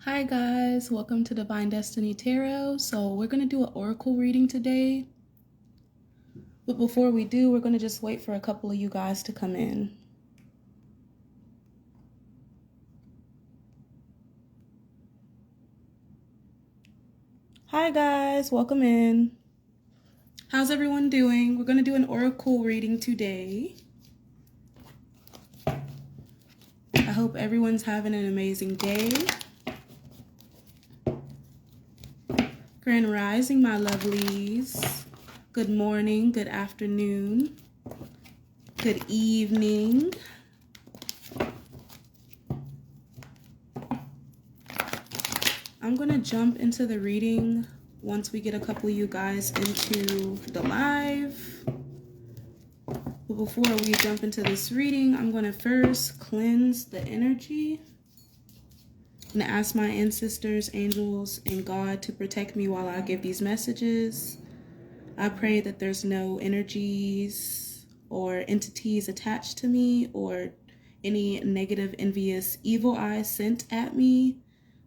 Hi guys, welcome to Divine Destiny Tarot. So we're going to do an oracle reading today. But before we do, we're going to just wait for a couple of you guys to come in. Hi guys, welcome in. How's everyone doing? We're going to do an oracle reading today. I hope everyone's having an amazing day. Grand Rising, my lovelies. Good morning, good afternoon, good evening. I'm going to jump into the reading once we get a couple of you guys into the live. But before we jump into this reading, I'm going to first cleanse the energy and ask my ancestors, angels, and God to protect me while I give these messages. I pray that there's no energies or entities attached to me or any negative, envious, evil eyes sent at me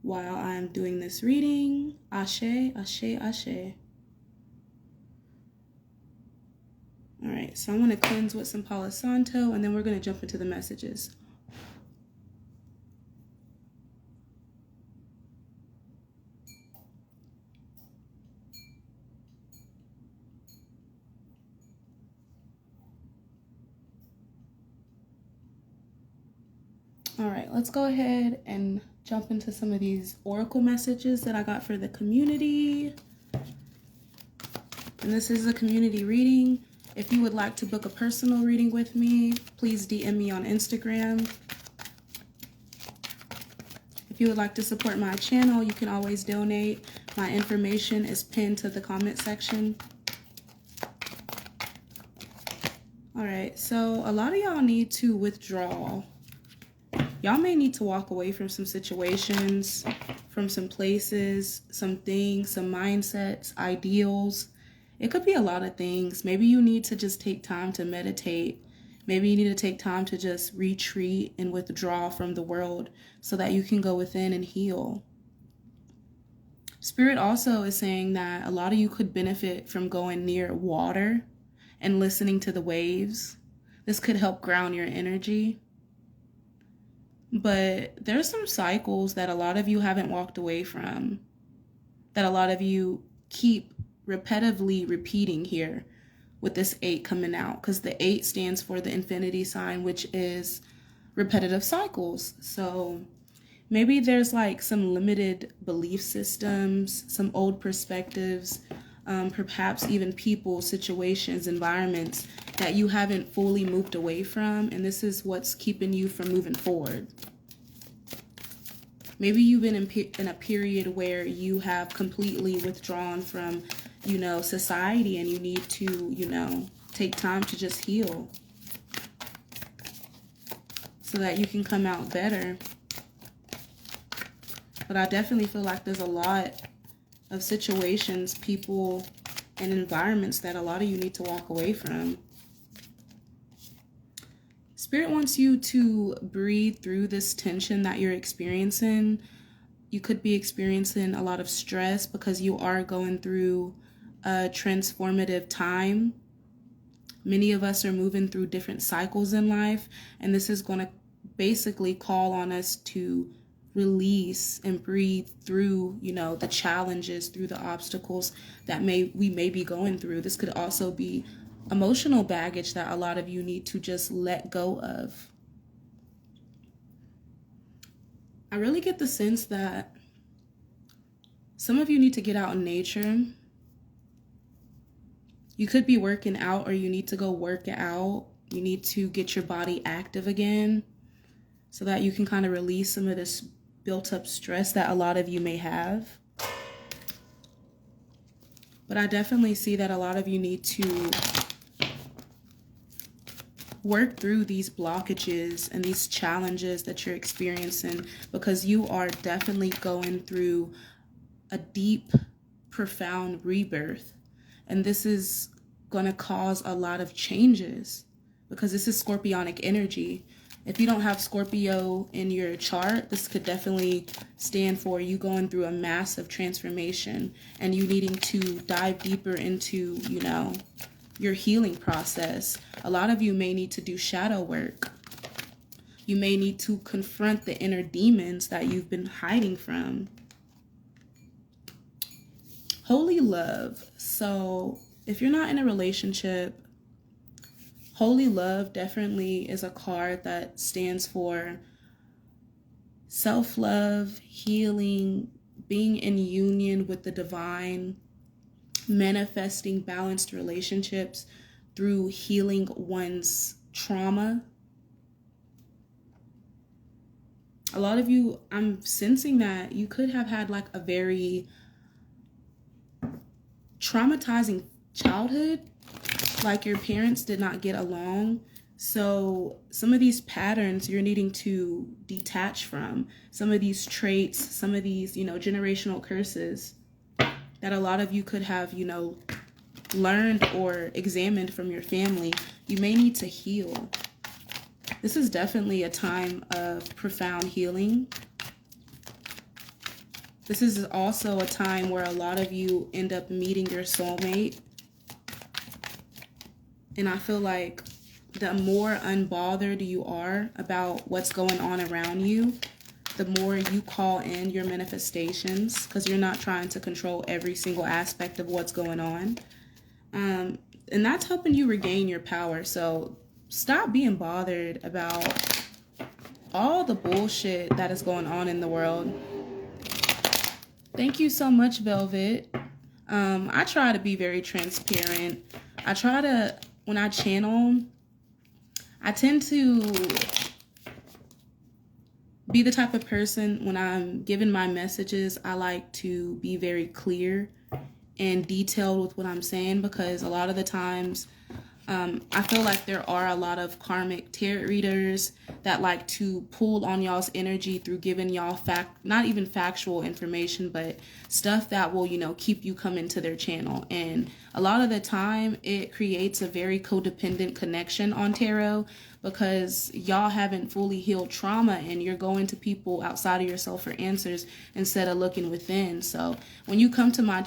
while I'm doing this reading. Ashe, ashe, ashe. All right, so I'm going to cleanse with some Palo Santo, and then we're going to jump into the messages. All right, let's go ahead and jump into some of these oracle messages that I got for the community. And this is a community reading. If you would like to book a personal reading with me, please DM me on Instagram. If you would like to support my channel, you can always donate. My information is pinned to the comment section. All right, so a lot of y'all need to withdraw. Y'all may need to walk away from some situations, from some places, some things, some mindsets, ideals. It could be a lot of things. Maybe you need to just take time to meditate. Maybe you need to take time to just retreat and withdraw from the world so that you can go within and heal. Spirit also is saying that a lot of you could benefit from going near water and listening to the waves. This could help ground your energy. But there's some cycles that a lot of you haven't walked away from, that a lot of you keep repetitively repeating here with this 8 coming out, because the 8 stands for the infinity sign, which is repetitive cycles. So maybe there's like some limited belief systems, some old perspectives, perhaps even people, situations, environments that you haven't fully moved away from, and this is what's keeping you from moving forward. Maybe you've been in a period where you have completely withdrawn from, society, and you need to, take time to just heal so that you can come out better. But I definitely feel like there's a lot of situations, people, and environments that a lot of you need to walk away from. Spirit wants you to breathe through this tension that you're experiencing. You could be experiencing a lot of stress because you are going through a transformative time. Many of us are moving through different cycles in life, and this is going to basically call on us to release and breathe through, the challenges, through the obstacles that we may be going through. This could also be emotional baggage that a lot of you need to just let go of. I really get the sense that some of you need to get out in nature. You could be working out, or you need to go work out. You need to get your body active again so that you can kind of release some of this built up stress that a lot of you may have. But I definitely see that a lot of you need to work through these blockages and these challenges that you're experiencing, because you are definitely going through a deep, profound rebirth. And this is going to cause a lot of changes because this is scorpionic energy. If you don't have Scorpio in your chart, this could definitely stand for you going through a massive transformation and you needing to dive deeper into, you know, your healing process. A lot of you may need to do shadow work. You may need to confront the inner demons that you've been hiding from. Holy love. So if you're not in a relationship, holy love definitely is a card that stands for self-love, healing, being in union with the divine, manifesting balanced relationships through healing one's trauma. A lot of you, I'm sensing that you could have had like a very traumatizing childhood, like your parents did not get along. So some of these patterns you're needing to detach from, some of these traits, some of these, you know, generational curses that a lot of you could have, you know, learned or examined from your family. You may need to heal. This is definitely a time of profound healing. This is also a time where a lot of you end up meeting your soulmate. And I feel like the more unbothered you are about what's going on around you, the more you call in your manifestations, because you're not trying to control every single aspect of what's going on. And that's helping you regain your power. So stop being bothered about all the bullshit that is going on in the world. Thank you so much, Velvet. I try to be very transparent. I try to, when I channel, I tend to be the type of person, when I'm giving my messages, I like to be very clear and detailed with what I'm saying, because a lot of the times I feel like there are a lot of karmic tarot readers that like to pull on y'all's energy through giving y'all not even factual information, but stuff that will, you know, keep you coming to their channel. And a lot of the time it creates a very codependent connection on tarot, because y'all haven't fully healed trauma and you're going to people outside of yourself for answers instead of looking within. So when you come to my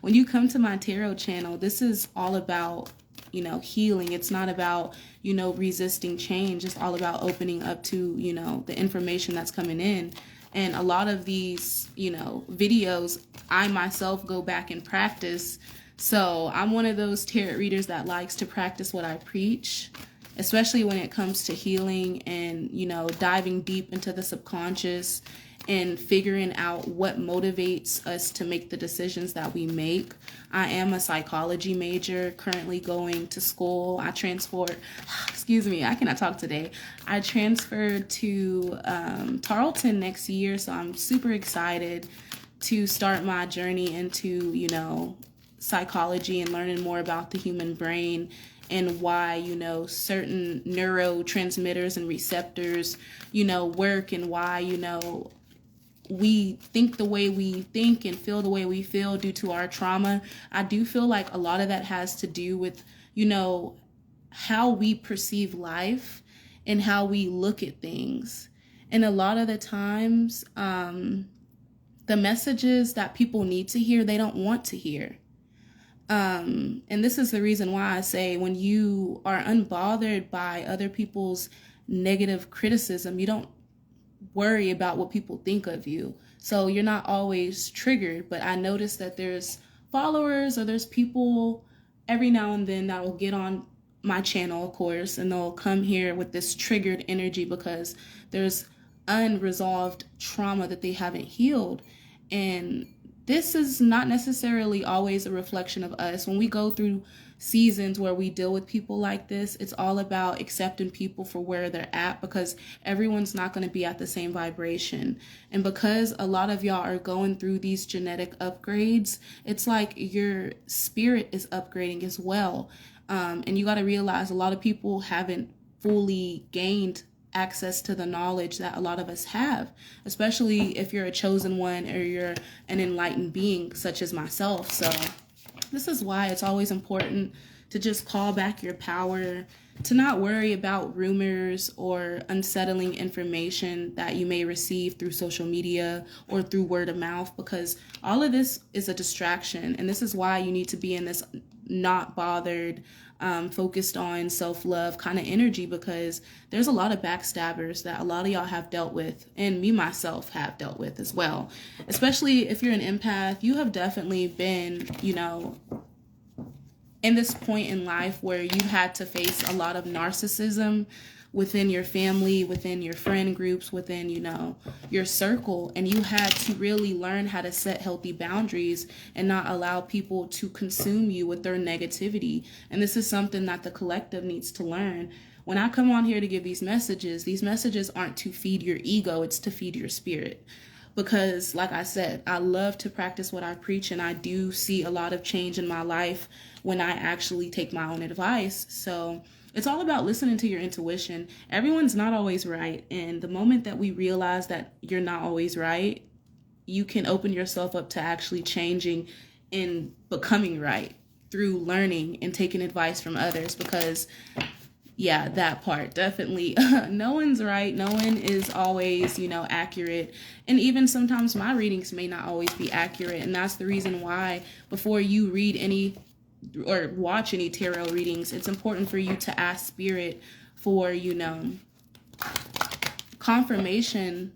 when you come to my tarot channel, this is all about, you know, healing. It's not about, you know, resisting change. It's all about opening up to, you know, the information that's coming in. And a lot of these, you know, videos, I myself go back and practice. So I'm one of those tarot readers that likes to practice what I preach, especially when it comes to healing and, you know, diving deep into the subconscious and figuring out what motivates us to make the decisions that we make. I am a psychology major, currently going to school. I transferred to Tarleton next year, so I'm super excited to start my journey into, you know, psychology and learning more about the human brain and why, you know, certain neurotransmitters and receptors, you know, work, and why, you know, we think the way we think and feel the way we feel due to our trauma. I do feel like a lot of that has to do with, you know, how we perceive life and how we look at things. And a lot of the times, the messages that people need to hear, they don't want to hear. And this is the reason why I say, when you are unbothered by other people's negative criticism, you don't worry about what people think of you. So you're not always triggered. But I notice that there's followers or there's people every now and then that will get on my channel, of course, and they'll come here with this triggered energy because there's unresolved trauma that they haven't healed. And this is not necessarily always a reflection of us. When we go through seasons where we deal with people like this, it's all about accepting people for where they're at, because everyone's not going to be at the same vibration. And because a lot of y'all are going through these genetic upgrades, it's like your spirit is upgrading as well. And you got to realize a lot of people haven't fully gained access to the knowledge that a lot of us have, especially if you're a chosen one or you're an enlightened being such as myself. So this is why it's always important to just call back your power, to not worry about rumors or unsettling information that you may receive through social media or through word of mouth, because all of this is a distraction. And this is why you need to be in this not bothered, focused on self-love kind of energy, because there's a lot of backstabbers that a lot of y'all have dealt with, and me myself have dealt with as well. Especially if you're an empath, you have definitely been, in this point in life where you had to face a lot of narcissism within your family, within your friend groups, within, your circle. And you had to really learn how to set healthy boundaries and not allow people to consume you with their negativity. And this is something that the collective needs to learn. When I come on here to give these messages aren't to feed your ego, it's to feed your spirit. Because like I said, I love to practice what I preach, and I do see a lot of change in my life when I actually take my own advice. So it's all about listening to your intuition. Everyone's not always right. And the moment that we realize that you're not always right, you can open yourself up to actually changing and becoming right through learning and taking advice from others. Because yeah, that part, definitely. No one's right. No one is always, accurate. And even sometimes my readings may not always be accurate. And that's the reason why before you read any or watch any tarot readings, it's important for you to ask spirit for, confirmation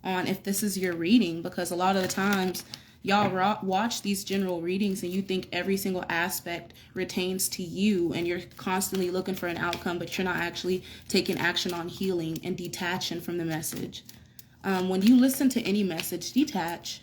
on if this is your reading. Because a lot of the times y'all watch these general readings and you think every single aspect retains to you, and you're constantly looking for an outcome, but you're not actually taking action on healing and detaching from the message. When you listen to any message, detach.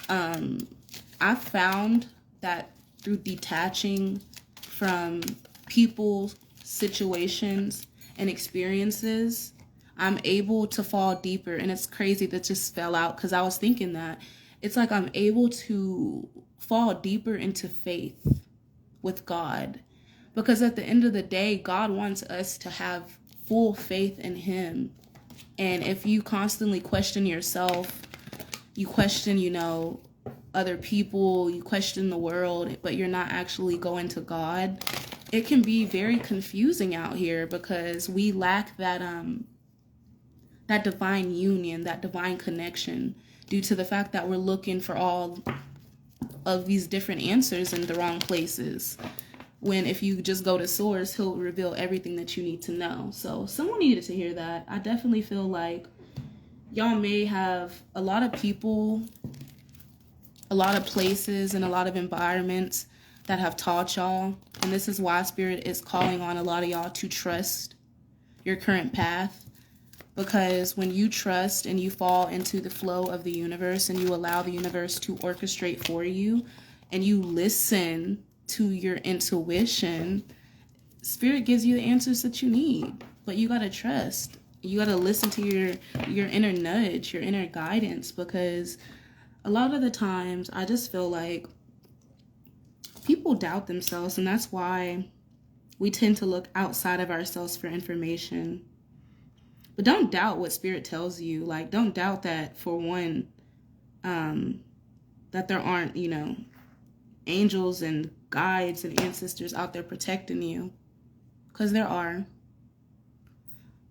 I've found that through detaching from people, situations, and experiences, I'm able to fall deeper. And it's crazy that just fell out because I was thinking that. It's like I'm able to fall deeper into faith with God. Because at the end of the day, God wants us to have full faith in Him. And if you constantly question yourself, you question, other people, you question the world, but you're not actually going to God, it can be very confusing out here because we lack that divine union, that divine connection, due to the fact that we're looking for all of these different answers in the wrong places. When if you just go to source, He'll reveal everything that you need to know. So someone needed to hear that. I definitely feel like y'all may have a lot of people, a lot of places, and a lot of environments that have taught y'all. And this is why Spirit is calling on a lot of y'all to trust your current path. Because when you trust and you fall into the flow of the universe and you allow the universe to orchestrate for you and you listen to your intuition, Spirit gives you the answers that you need. But you got to trust. You got to listen to your inner nudge, your inner guidance, because a lot of the times I just feel like people doubt themselves, and that's why we tend to look outside of ourselves for information. But don't doubt what Spirit tells you. Like, don't doubt that, for one, that there aren't, angels and guides and ancestors out there protecting you. Because there are.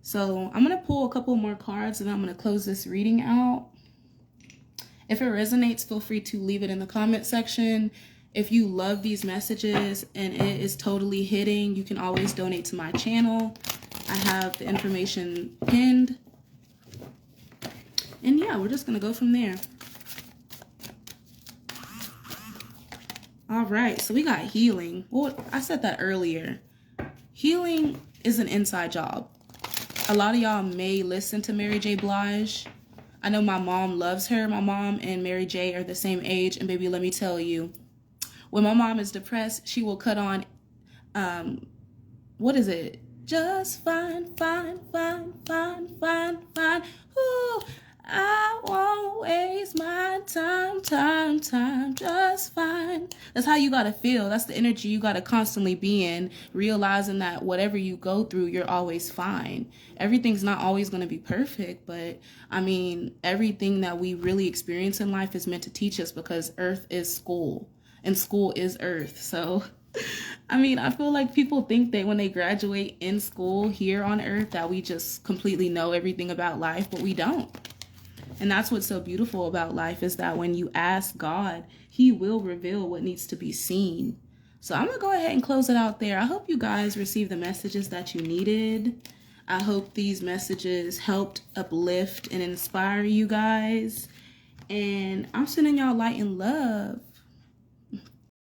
So I'm going to pull a couple more cards and I'm going to close this reading out. If it resonates, feel free to leave it in the comment section. If you love these messages and it is totally hitting, you can always donate to my channel. I have the information pinned. And yeah, we're just going to go from there. All right, so we got healing. Well, I said that earlier. Healing is an inside job. A lot of y'all may listen to Mary J. Blige. I know my mom loves her. My mom and Mary J. are the same age. And baby, let me tell you, when my mom is depressed, she will cut on, what is it? Just fine, fine, fine, fine, fine, fine. Ooh, I won't waste my time, just fine. That's how you gotta feel. That's the energy you gotta constantly be in, realizing that whatever you go through, you're always fine. Everything's not always gonna be perfect, but I mean, everything that we really experience in life is meant to teach us, because Earth is school, and school is Earth. So I mean, I feel like people think that when they graduate in school here on earth that we just completely know everything about life, but we don't. And that's what's so beautiful about life, is that when you ask God, he will reveal what needs to be seen. So I'm going to go ahead and close it out there. I hope you guys received the messages that you needed. I hope these messages helped uplift and inspire you guys. And I'm sending y'all light and love.